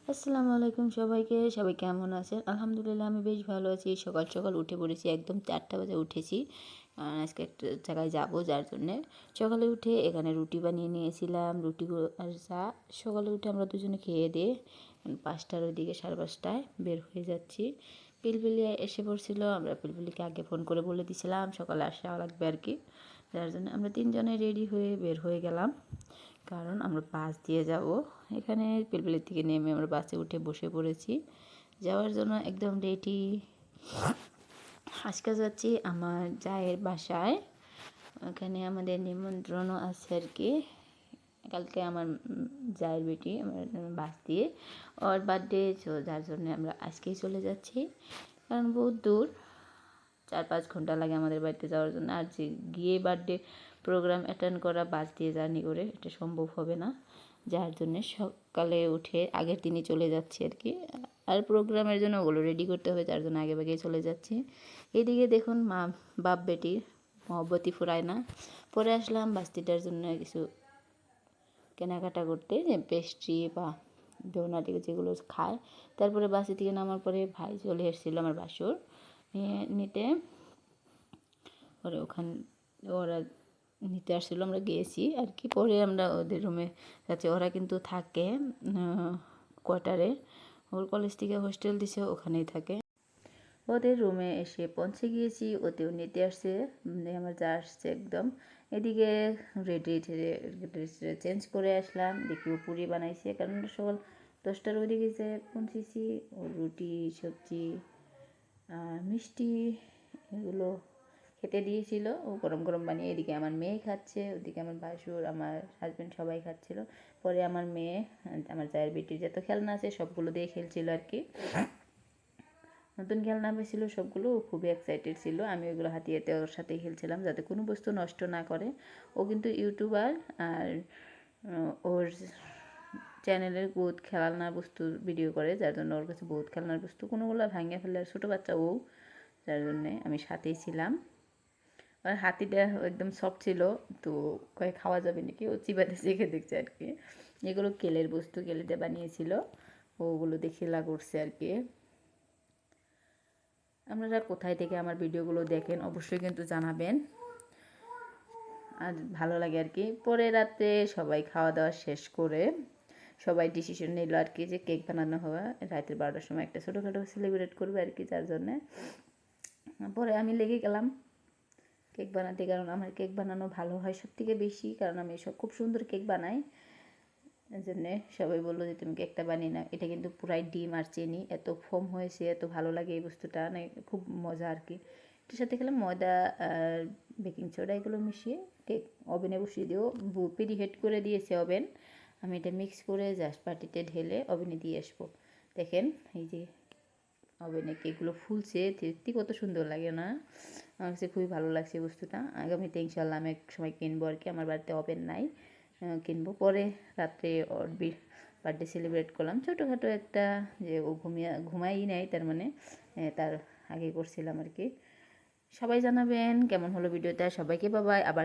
আসসালামু আলাইকুম সবাইকে। সবাই কেমন আছেন? আলহামদুলিল্লাহ আমি বেশ ভালো আছি। সকাল সকাল উঠে পড়েছি, একদম 4টা বাজে উঠেছি। আজকে একটা জায়গায় যাব, যার জন্যে সকালে উঠে এখানে রুটি বানিয়ে নিয়েছিলাম। রুটি আর চা সকালে উঠে আমরা দুজনে খেয়ে দিয়ে 5টার ওইদিকে 5:30টায় বের হয়ে যাচ্ছি। পিলপিলি এসে পড়ছিল। আমরা পিলপিলিকে আগে ফোন করে বলে দিয়েছিলাম সকালে আসা লাগবে আর কি, যার জন্য আমরা 3জনে রেডি হয়ে বের হয়ে গেলাম, কারণ আমরা বাস দিয়ে যাব। এখানে পিলপিলি থেকে নেমে আমরা বাসে উঠে বসে পড়েছি যাওয়ার জন্য, একদম রেডি। আজকে যাচ্ছি আমার জায়ের বাসায়, ওখানে আমাদের নিমন্ত্রণও আছে আর কি। কালকে আমার জায়ের বেটি আমার বাস দিয়ে ওর বার্থডে, যার জন্য আমরা আজকেই চলে যাচ্ছি, কারণ বহুত দূর, 4-5 ঘন্টা লাগে আমাদের বাড়িতে যাওয়ার জন্য। আর যে গিয়ে বার্থডে প্রোগ্রাম অ্যাটেন্ড করা বাস দিয়ে জার্নি করে এটা সম্ভব হবে না, যার জন্যে সকালে উঠে আগের দিনই চলে যাচ্ছি আর কি। আর প্রোগ্রামের জন্য ওগুলো রেডি করতে হবে, যার জন্য আগে ভাগেই চলে যাচ্ছি। এদিকে দেখুন মা বাপ বেটির মহব্বতি ফুরায় না। পরে আসলাম বাস্তিটার জন্য কিছু কেনাকাটা করতে, যে পেস্ট্রি বা ডোনাট যেগুলো খায়। তারপরে বাসে থেকে নামার পরে ভাই চলে এসেছিলো আমার বাসুর নিতে, পরে ওরা নিতে আসছিলো, আমরা গিয়েছি আর কি। পরে আমরা ওদের রুমে যাচ্ছি। ওরা কিন্তু থাকে কোয়ার্টারে, ওর কলেজ থেকে হোস্টেল দিছে, ওখানেই থাকে। ওদের রুমে এসে পৌঁছে গিয়েছি, ওতেও নিতে আসছে, আমার যা আসছে একদম। এদিকে রেডি ড্রেস চেঞ্জ করে আসলাম, দেখি ও পুরি বানাইছে, কারণ সকাল 10টার ওদিকে যে পৌঁছেছি। ও রুটি সবজি মিষ্টি এগুলো খেতে দিয়েছিল, ও গরম গরম বানিয়ে। এদিকে আমার মেয়ে খাচ্ছে, ওদিকে আমার ভাসুর আমার হাজব্যান্ড সবাই খাচ্ছিল। পরে আমার মেয়ে আমার জায়ের বেটির যত খেলনা আছে সবগুলো দিয়ে খেলছিল আর কি। নতুন খেলনা পেয়েছিল সবগুলো, ও খুবই এক্সাইটেড ছিল। আমি ওইগুলো হাতিয়ে হাতে ওর সাথে খেলছিলাম, যাতে কোনো বস্তু নষ্ট না করে। ও কিন্তু ইউটিউবার, আর ওর চ্যানেলের বহুত খেলনার বস্তুর ভিডিও করে, যার জন্য ওর কাছে বহুত খেলনার বস্তু, কোনোগুলো ভাঙিয়ে ফেলে। আর ছোটো বাচ্চা ও, যার জন্যে আমি সাথেই ছিলাম। আর হাতিটা একদম সফট ছিল, তো কয়ে খাওয়া যাবে নাকি, ও চিবাতে শিখে দেখছে আর কি। এগুলো কেলের বস্তু, কেলেতে বানিয়েছিল, ওগুলো দেখে খেলা করছে আর কি। আপনারা কোথায় থেকে আমার ভিডিওগুলো দেখেন অবশ্যই কিন্তু জানাবেন, আর ভালো লাগে আর কি। পরে রাতে সবাই খাওয়া দাওয়া শেষ করে সবাই ডিসিশন নিল আর কি, যে কেক বানানো হওয়া রাতের 12টার সময় একটা ছোটোখাটো সেলিব্রেট করবে আর কি, যার জন্যে। পরে আমি লেগে গেলাম কেক বানাতে, কারণ আমার কেক বানানো ভালো হয় সব থেকে বেশি, কারণ আমি সব খুব সুন্দর কেক বানাই। এই জন্যে সবাই বললো যে তুমি কেকটা বানিয়ে নাও। এটা কিন্তু পুরাই ডিম আর চিনি, এত ফোম হয়েছে, এত ভালো লাগে এই বস্তুটা, মানে খুব মজা আর কি। এটার সাথে খেলাম ময়দা আর বেকিং সোডা, এগুলো মিশিয়ে কেক ওভেনে বসিয়ে দিও। প্রিহিট করে দিয়েছে ওভেন। আমি এটা মিক্স করে জাস্ট বাটিতে ঢেলে ওভেনে দিয়ে আসবো। দেখেন এই যে ওভেনে কেকগুলো ফুলছে, দেখতে কত সুন্দর লাগে না? আমার কাছে খুবই ভালো লাগছে বস্তুটা। আগামীতে ইনশাল্লাহ আমি এক সময় কিনবো আর কি, আমার বাড়িতে ওভেন নাই, কিনবো। পরে রাত্রে ওর বার্থডে সেলিব্রেট করলাম ছোটোখাটো একটা, যে ও ঘুমাই নেয়, তার মানে তার আগে করছিলাম আর কি। সবাই জানাবেন কেমন হলো ভিডিওটা, সবাইকে বাবাই। আবার